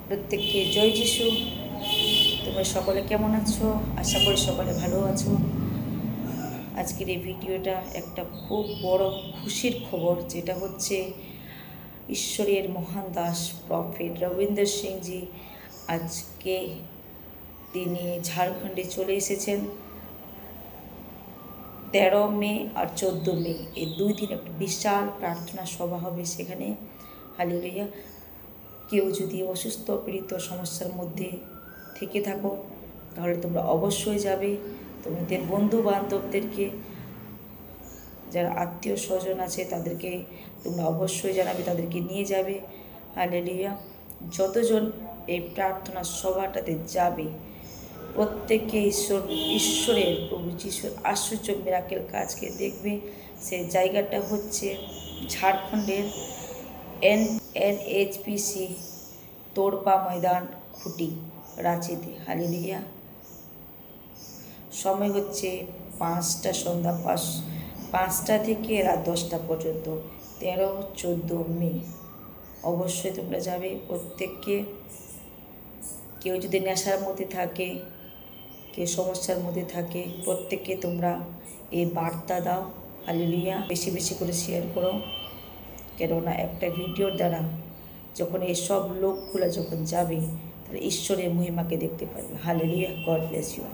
প্রত্যেককে জয় যিশু। তোমরা সকলে কেমন আছো? আশা করি সকলে ভালো আছো। আজকের এই ভিডিওটা একটা খুব বড় খুশির খবর, যেটা হচ্ছে ঈশ্বরের মহান দাস প্রফেট রবীন্দ্র সিংজি আজকে তিনি ঝাড়খণ্ডে চলে এসেছেন। 13 মে আর 14 মে এই 2 দিন একটা বিশাল প্রার্থনা সভা হবে সেখানে। হালেলুয়া। কেউ যদি অসুস্থ পীড়িত সমস্যার মধ্যে থেকে থাকো তাহলে তোমরা অবশ্যই যাবে। তোমাদের বন্ধু বান্ধবদেরকে, যারা আত্মীয় স্বজন আছে তাদেরকে তোমরা অবশ্যই জানাবে, তাদেরকে নিয়ে যাবে। হালেলুয়া। যতজন এই প্রার্থনা সভাটাতে যাবে প্রত্যেককে ঈশ্বরের প্রভু যিশুর আশ্চর্য মিরাকেল কাজকে দেখবে। সেই জায়গাটা হচ্ছে ঝাড়খণ্ডের NHPC তোড়পা ময়দান, খুঁটি, রাঁচিতে। হালেলুয়া। সময় হচ্ছে 5টা, সন্ধ্যা 5টা থেকে রাত 10টা পর্যন্ত, 13-14 মে। অবশ্যই তোমরা যাবে প্রত্যেককে। কেউ যদি নেশার মধ্যে থাকে, কেউ সমস্যার মধ্যে থাকে, প্রত্যেককে তোমরা এই বার্তা দাও। হালেলুয়া। বেশি বেশি করে শেয়ার করো, কেননা একটা ভিডিওর দ্বারা যখন এইসব লোকগুলো যখন যাবে তাহলে ঈশ্বরের মহিমাকে দেখতে পারবে। হালেলুয়া। God bless you.